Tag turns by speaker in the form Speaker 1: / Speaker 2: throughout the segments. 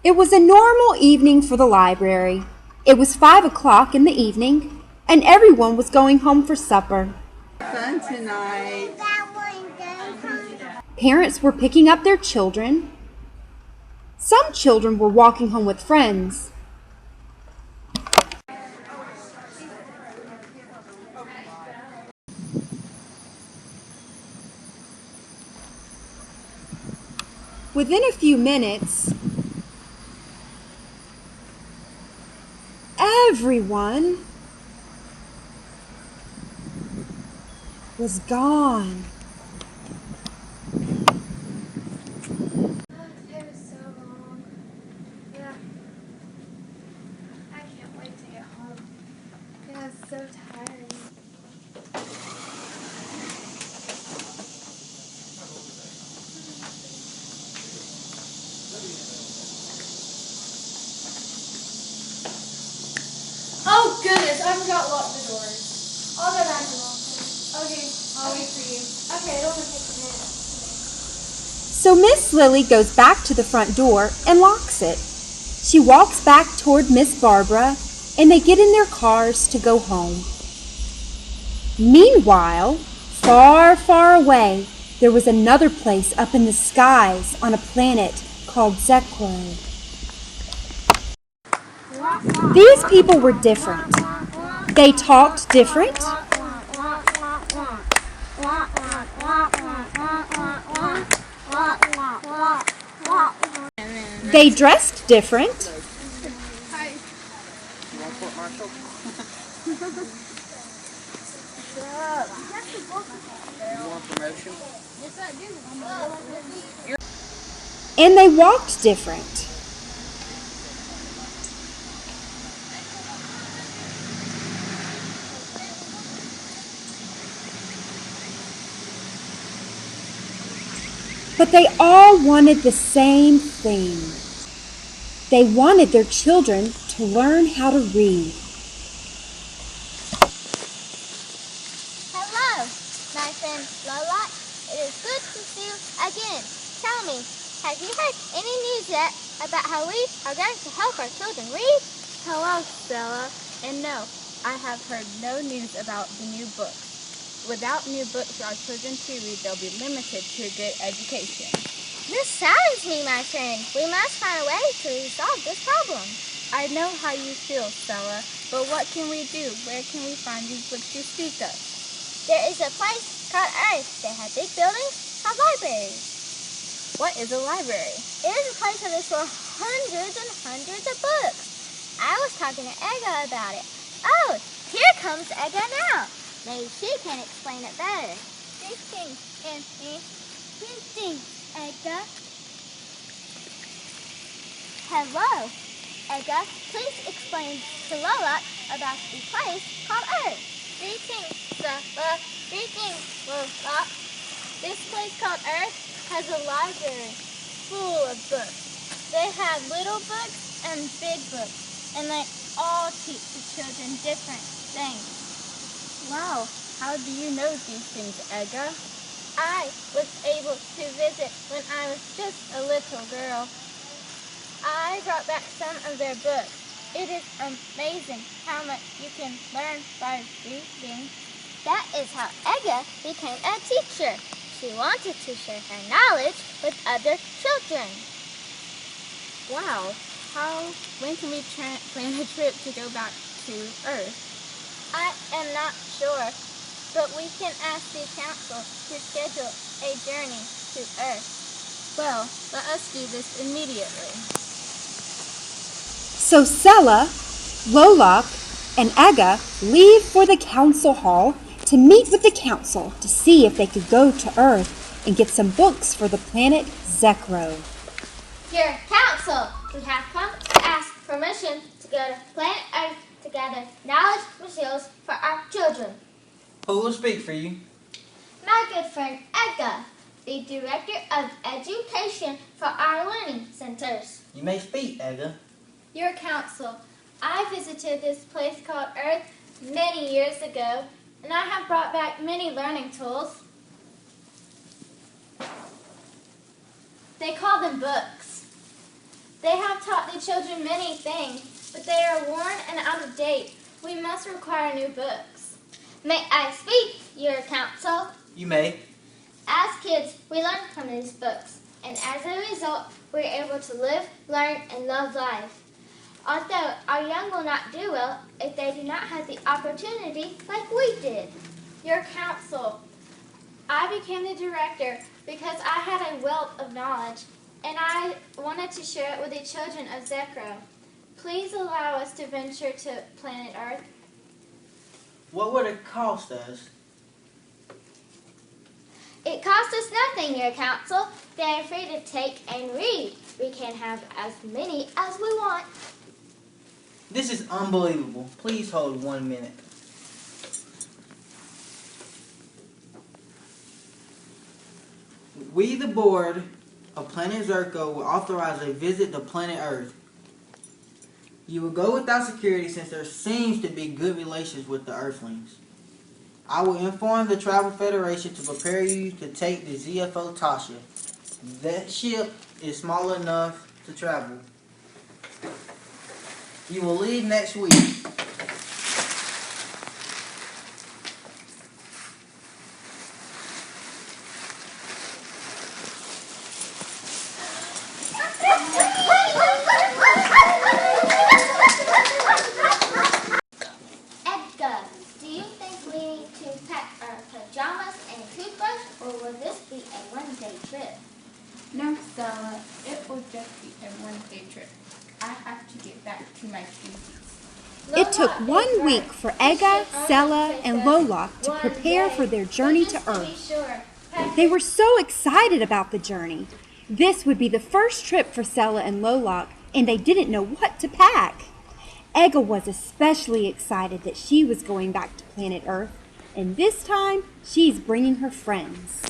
Speaker 1: It was a normal evening for the library. It was 5 o'clock in the evening, and everyone was going home for supper.
Speaker 2: Fun tonight.
Speaker 1: Parents were picking up their children. Some children were walking home with friends. Within a few minutes, everyone was gone.
Speaker 3: It was so long. Yeah. I can't wait to get home. It was so tiring. Oh goodness, I forgot to lock the doors. I'll go back and lock them. Okay, I'll wait for you. Okay, it'll only take a minute.
Speaker 1: So Miss Lily goes back to the front door and locks it. She walks back toward Miss Barbara, and they get in their cars to go home. Meanwhile, far, far away, there was another place up in the skies on a planet called Zekro. These people were different. They talked different. They dressed different. And they walked different. But they all wanted the same thing. They wanted their children to learn how to read.
Speaker 4: Hello, my friend Lola. It is good to see you again. Tell me, have you heard any news yet about how we are going to help our children read?
Speaker 5: Hello, Stella. And no, I have heard no news about the new books. Without new books for our children to read, they'll be limited to a good education.
Speaker 4: This saddens me, my friend. We must find a way to resolve this problem.
Speaker 5: I know how you feel, Stella, but what can we do? Where can we find these books you speak of?
Speaker 4: There is a place called Earth. They have big buildings called libraries.
Speaker 5: What is a library?
Speaker 4: It is a place where they store hundreds and hundreds of books. I was talking to Edga about it. Oh, here comes Edga now. Maybe she can explain it better. Greetings, Anthony. Greetings, Edga. Hello, Edga. Please explain to Lola about the place called Earth. Greetings, Lola. Greetings, Lola.
Speaker 5: This place called Earth has a library full of books. They have little books and big books, and they all teach the children different things. Wow, how do you know these things, Edga? I was able to visit when I was just a little girl. I brought back some of their books. It is amazing how much you can learn by reading.
Speaker 4: That is how Edga became a teacher. She wanted to share her knowledge with other children.
Speaker 5: Wow, when can we plan a trip to go back to Earth?
Speaker 4: I am not sure, but we can ask the council to schedule a journey to Earth.
Speaker 5: Well, let us do this immediately.
Speaker 1: So Sela, Lolok, and Aga leave for the council hall to meet with the council to see if they could go to Earth and get some books for the planet Zekro.
Speaker 4: Dear council, we have come to ask permission to go to planet Earth to gather knowledge materials for our children.
Speaker 6: Who will speak for you?
Speaker 4: My good friend Edga, the Director of Education for our learning centers.
Speaker 6: You may speak, Edgar.
Speaker 3: Your council, I visited this place called Earth many years ago, and I have brought back many learning tools. They call them books. They have have taught the children many things, but they are worn and out of date. We must require new books.
Speaker 4: May I speak, Your Counsel?
Speaker 6: You may.
Speaker 4: As kids, we learn from these books, and as a result, we're able to live, learn, and love life. Although our young will not do well if they do not have the opportunity like we did.
Speaker 3: Your Counsel, I became the director because I had a wealth of knowledge, and I wanted to share it with the children of Zekro. Please allow us to venture to planet Earth.
Speaker 6: What would it cost us?
Speaker 4: It costs us nothing, Your Counsel. They are free to take and read. We can have as many as we want.
Speaker 6: This is unbelievable. Please hold 1 minute. We, the board of Planet Zerko, will authorize a visit to planet Earth. You will go without security since there seems to be good relations with the Earthlings. I will inform the Travel Federation to prepare you to take the ZFO Tasha. That ship is small enough to travel. You will leave next week.
Speaker 4: Edgar, do you think we need to pack our pajamas and toothbrush, or will this be a one-day trip?
Speaker 2: No, Stella, it will just be a one-day trip. I have to get back to my duties.
Speaker 1: It took 1 week for Ega, Sela, and Lolok to prepare for their journey to Earth. They were so excited about the journey. This would be the first trip for Sela and Lolok, and they didn't know what to pack. Ega was especially excited that she was going back to planet Earth, and this time she's bringing her friends.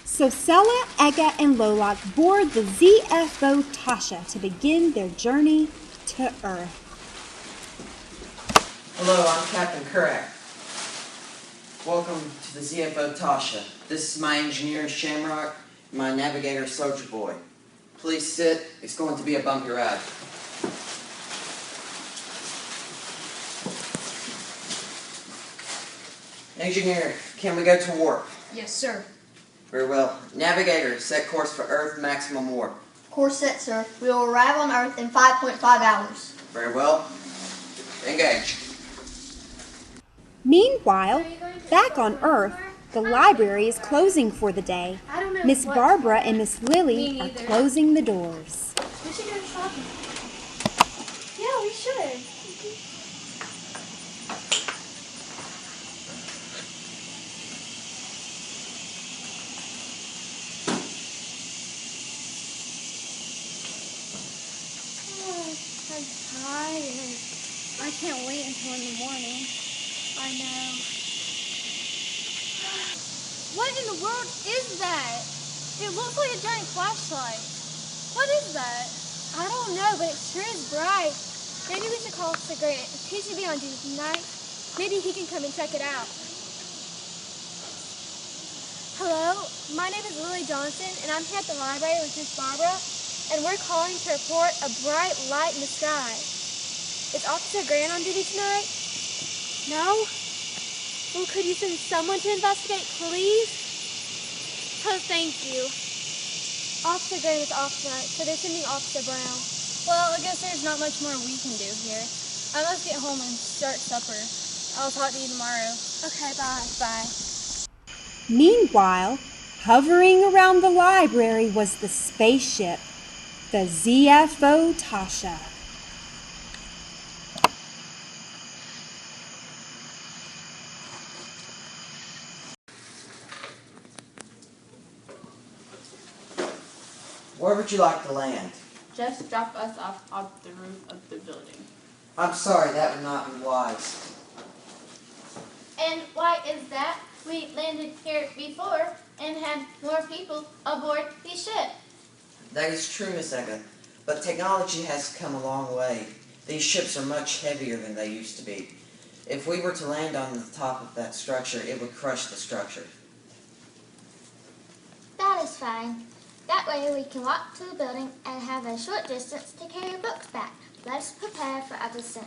Speaker 1: So Sela, Ega, and Lolok board the ZFO Tasha to begin their journey to Earth.
Speaker 7: Hello, I'm Captain Kurak. Welcome to the ZFO Tasha. This is my engineer, Shamrock, and my navigator, Soldier Boy. Please sit. It's going to be a bumpy ride. Engineer, can we go to warp?
Speaker 2: Yes, sir.
Speaker 7: Very well. Navigator, set course for Earth maximum warp.
Speaker 8: Course set, sir. We will arrive on Earth in 5.5 hours.
Speaker 7: Very well. Engage.
Speaker 1: Meanwhile, back on Earth, the library is closing for the day. Miss Barbara and Miss Lily are closing the doors.
Speaker 3: We should go shopping. Yeah, we should.
Speaker 5: I'm tired. I can't wait until in the morning. I know. What in the world is that? It looks like a giant flashlight. What is that? I don't know, but it sure is bright. Maybe we should call Officer Grant. He should be on duty tonight. Maybe he can come and check it out. Hello, my name is Lily Johnson, and I'm here at the library with Miss Barbara, and we're calling to report a bright light in the sky. Is Officer Grant on duty tonight? No? Well, could you send someone to investigate, please? Oh, thank you. Officer Grant is off tonight, so they're sending Officer Brown. Well, I guess there's not much more we can do here. I must get home and start supper. I'll talk to you tomorrow. Okay, bye. Bye.
Speaker 1: Meanwhile, hovering around the library was the spaceship, the ZFO Tasha.
Speaker 7: Where would you like to land?
Speaker 2: Just drop us off the roof of the building.
Speaker 7: I'm sorry, that would not be wise.
Speaker 3: And why is that? We landed here before and had more people aboard the ship.
Speaker 7: That is true, Miss Ega, but technology has come a long way. These ships are much heavier than they used to be. If we were to land on the top of that structure, it would crush the structure.
Speaker 3: That
Speaker 4: fine. That way we can walk to the building and have a short distance to carry books back. Let's prepare for episode.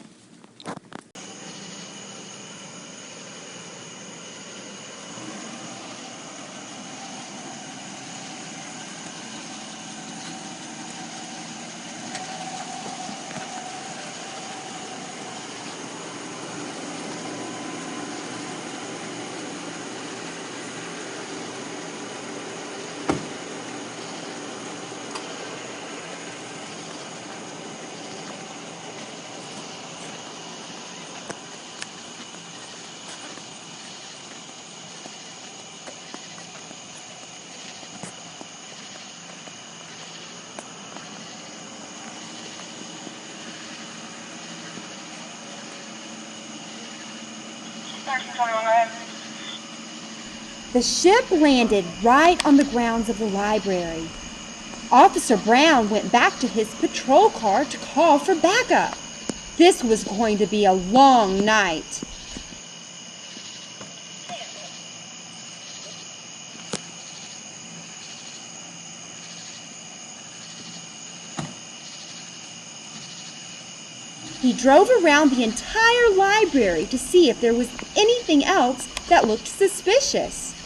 Speaker 1: The ship landed right on the grounds of the library. Officer Brown went back to his patrol car to call for backup. This was going to be a long night. He drove around the entire library to see if there was anything else that looked suspicious.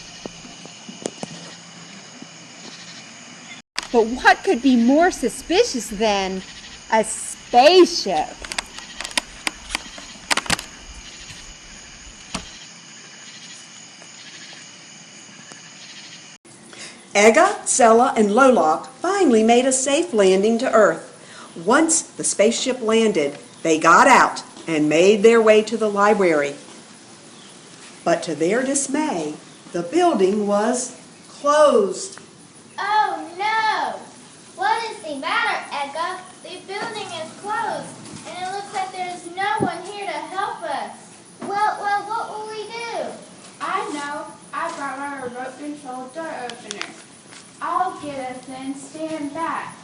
Speaker 1: But what could be more suspicious than a spaceship?
Speaker 9: Egga, Sella, and Loloc finally made a safe landing to Earth. Once the spaceship landed, they got out and made their way to the library. But to their dismay, the building was closed.
Speaker 3: Oh no! What is the matter, Egga? The building is closed, and it looks like there's no one here to help us.
Speaker 4: Well, what will we do?
Speaker 2: I know. I brought my remote control door opener. I'll get us in. Stand back.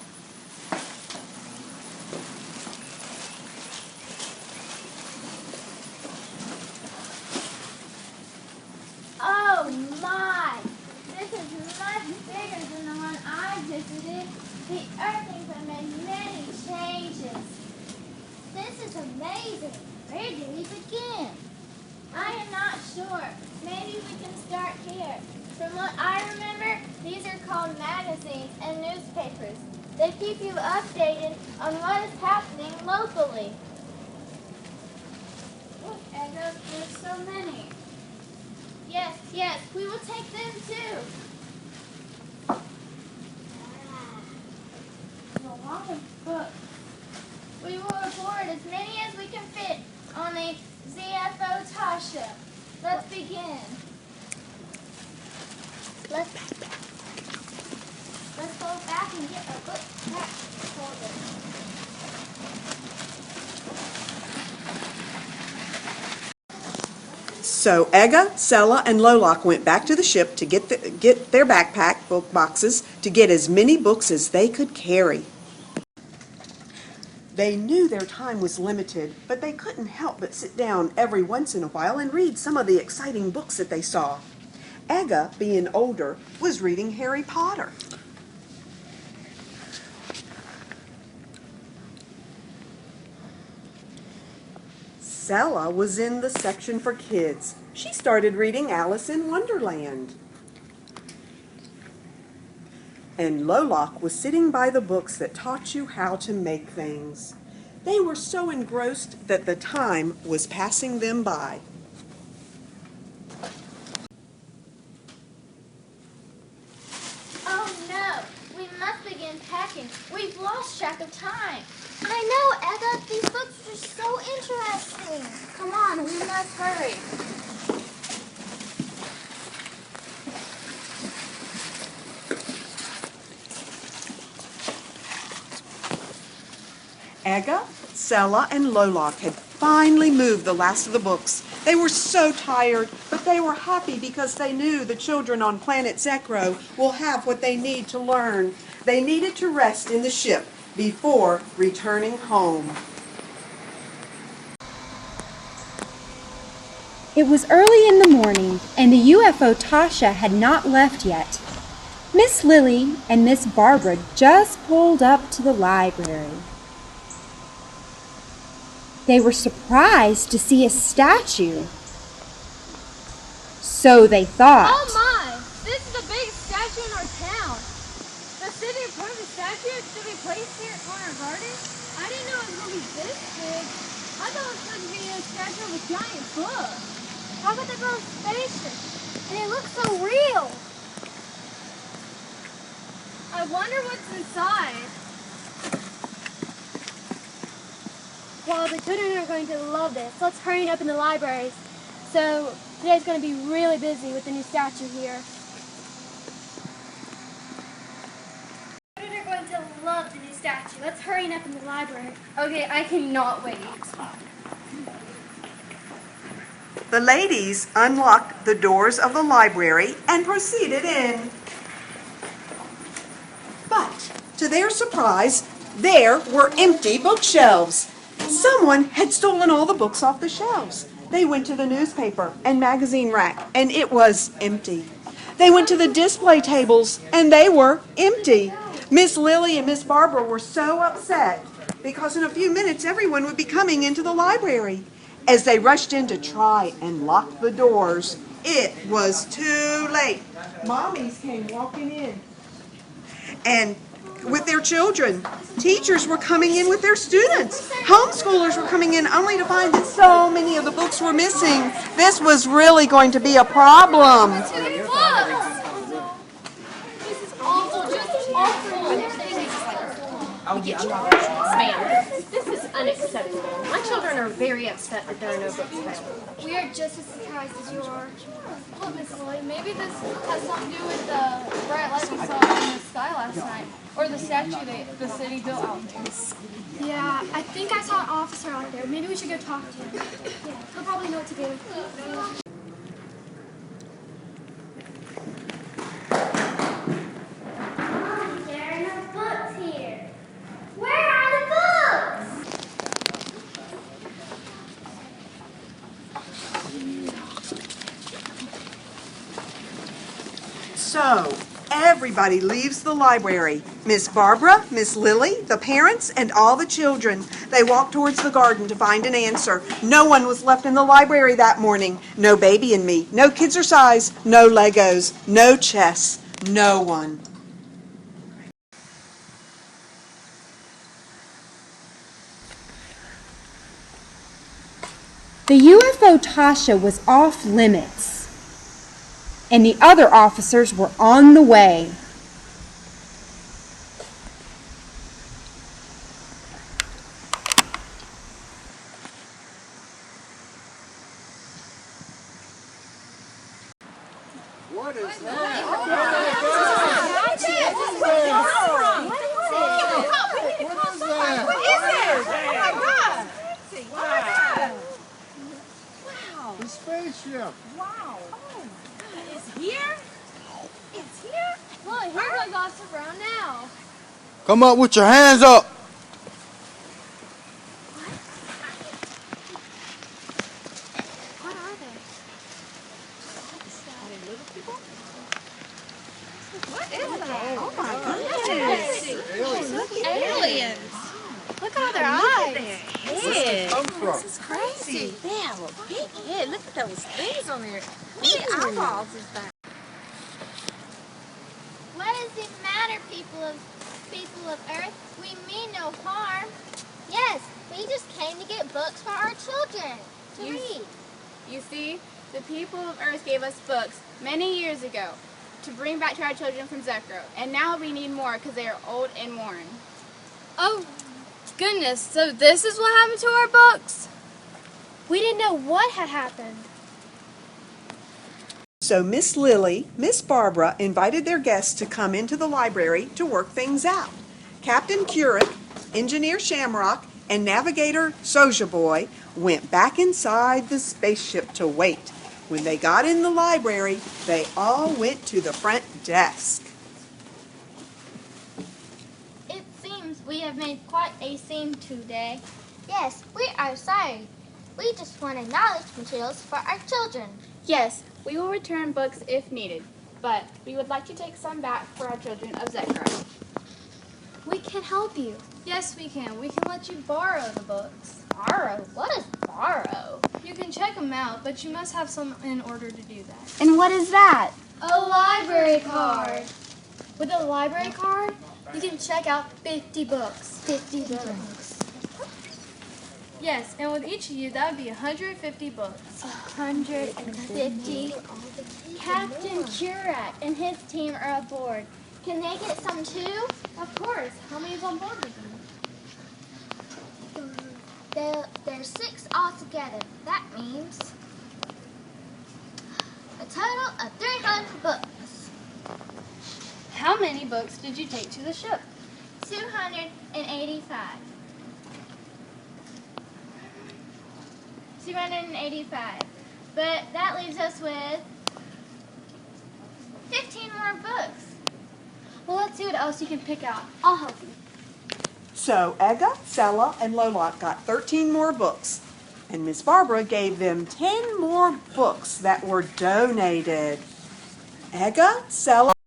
Speaker 3: Oh my! This is much bigger than the one I visited. The earthings have made many changes.
Speaker 4: This is amazing. Where do we begin?
Speaker 3: I am not sure. Maybe we can start here. From what I remember, these are called magazines and newspapers. They keep you updated on what is happening locally. Look, Egga, there's so many. Yes, we will take them too. There's a lot of books. We will report as many as we can fit on the ZFO Tasha. Let's begin.
Speaker 4: Let's
Speaker 3: go back and get our book back folder.
Speaker 9: So Egga, Sella, and Loloc went back to the ship to get their backpack book boxes to get as many books as they could carry. They knew their time was limited, but they couldn't help but sit down every once in a while and read some of the exciting books that they saw. Egga, being older, was reading Harry Potter. Sella was in the section for kids. She started reading Alice in Wonderland. And Loloc was sitting by the books that taught you how to make things. They were so engrossed that the time was passing them by.
Speaker 3: Oh no, we must begin packing. We've lost track of time.
Speaker 4: I know, Egga. These books are so interesting.
Speaker 2: Come on, we must hurry.
Speaker 9: Egga, Sella, and Loloc had finally moved the last of the books. They were so tired, but they were happy because they knew the children on planet Zekro will have what they need to learn. They needed to rest in the ship before returning home.
Speaker 1: It was early in the morning, and the UFO Tasha had not left yet. Miss Lily and Miss Barbara just pulled up to the library. They were surprised to see a statue. So they thought.
Speaker 5: Oh my! This is the biggest statue in our town. The city approved the statue to be placed here at Corner Garden. I didn't know it was going to be this big. I thought it was going to be a statue of a giant book. How could they build a spaceship? And it looks so real. I wonder what's inside. Well, the children are going to love this. Let's hurry up in the libraries. So today's going to be really busy with the new statue here. Children are going to love the new statue. Let's hurry up in the library. Okay, I cannot wait.
Speaker 9: The ladies unlocked the doors of the library and proceeded in. But, to their surprise, there were empty bookshelves. Someone had stolen all the books off the shelves. They went to the newspaper and magazine rack, and it was empty. They went to the display tables, and they were empty. Miss Lily and Miss Barbara were so upset because in a few minutes everyone would be coming into the library. As they rushed in to try and lock the doors, it was too late. Mommies came walking in, and with their children. Teachers were coming in with their students. Homeschoolers were coming in only to find that so many of the books were missing. This was really going to be a problem.
Speaker 5: This is awful, just awful.
Speaker 10: Ma'am, this is unacceptable. My children are very upset that there are no books found.
Speaker 5: We are just as surprised as you are. Look, Miss Lily, maybe this has something to do with the bright light we saw in the sky last night, or the statue that the city built out there. Yeah, I think I saw an officer out there. Maybe we should go talk to him. Yeah, he'll probably know what to do.
Speaker 4: There are no books here. Where are the books?
Speaker 9: So, everybody leaves the library. Miss Barbara, Miss Lily, the parents, and all the children. They walk towards the garden to find an answer. No one was left in the library that morning. No Baby and Me, no Kids-R-Size, no Legos, no chess, no one.
Speaker 1: The UFO Tasha was off limits, and the other officers were on the way.
Speaker 11: What is that? The spaceship.
Speaker 5: Wow. It's here? It's here? Look, here goes Officer Brown now.
Speaker 11: Come up with your hands up.
Speaker 5: What are they? Are they little people? What is that? Oh my goodness. Aliens. Look at their eyes.
Speaker 11: Where's it come from?
Speaker 10: This is crazy. They have a big head. Look at those things on their eyeballs is that.
Speaker 4: What does it matter, people of Earth? We mean no harm. Yes, we just came to get books for our children to read.
Speaker 2: You see, the people of Earth gave us books many years ago to bring back to our children from Zekro, and now we need more because they are old and worn.
Speaker 5: Oh, goodness. So this is what happened to our books? We didn't know what had happened.
Speaker 9: So Miss Lily, Miss Barbara invited their guests to come into the library to work things out. Captain Curick, Engineer Shamrock, and Navigator Soja Boy went back inside the spaceship to wait. When they got in the library, they all went to the front desk.
Speaker 4: It seems we have made quite a scene today. Yes, we are sorry. We just wanted knowledge materials for our children.
Speaker 2: Yes, we will return books if needed. but we would like to take some back for our children of Zechro.
Speaker 5: We can help you. Yes, we can. We can let you borrow the books.
Speaker 4: Borrow? What is borrow?
Speaker 5: You can check them out, but you must have some in order to do that.
Speaker 1: And what is that?
Speaker 5: A library card. With a library card, you can check out 50 books.
Speaker 4: 50 books.
Speaker 5: Yes, and with each of you, that would be 150 books.
Speaker 4: 150. Captain Curat and his team are aboard. Can they get some too?
Speaker 5: Of course. How many is on board with you?
Speaker 4: There's 6 altogether. That means a total of 300 books.
Speaker 5: How many books did you take to the ship?
Speaker 4: 285. 285. But that leaves us with 15 more books.
Speaker 5: Well, let's see what else you can pick out. I'll help you.
Speaker 9: So Ega, Sela, and Lolok got 13 more books, and Miss Barbara gave them 10 more books that were donated. Ega, Sela,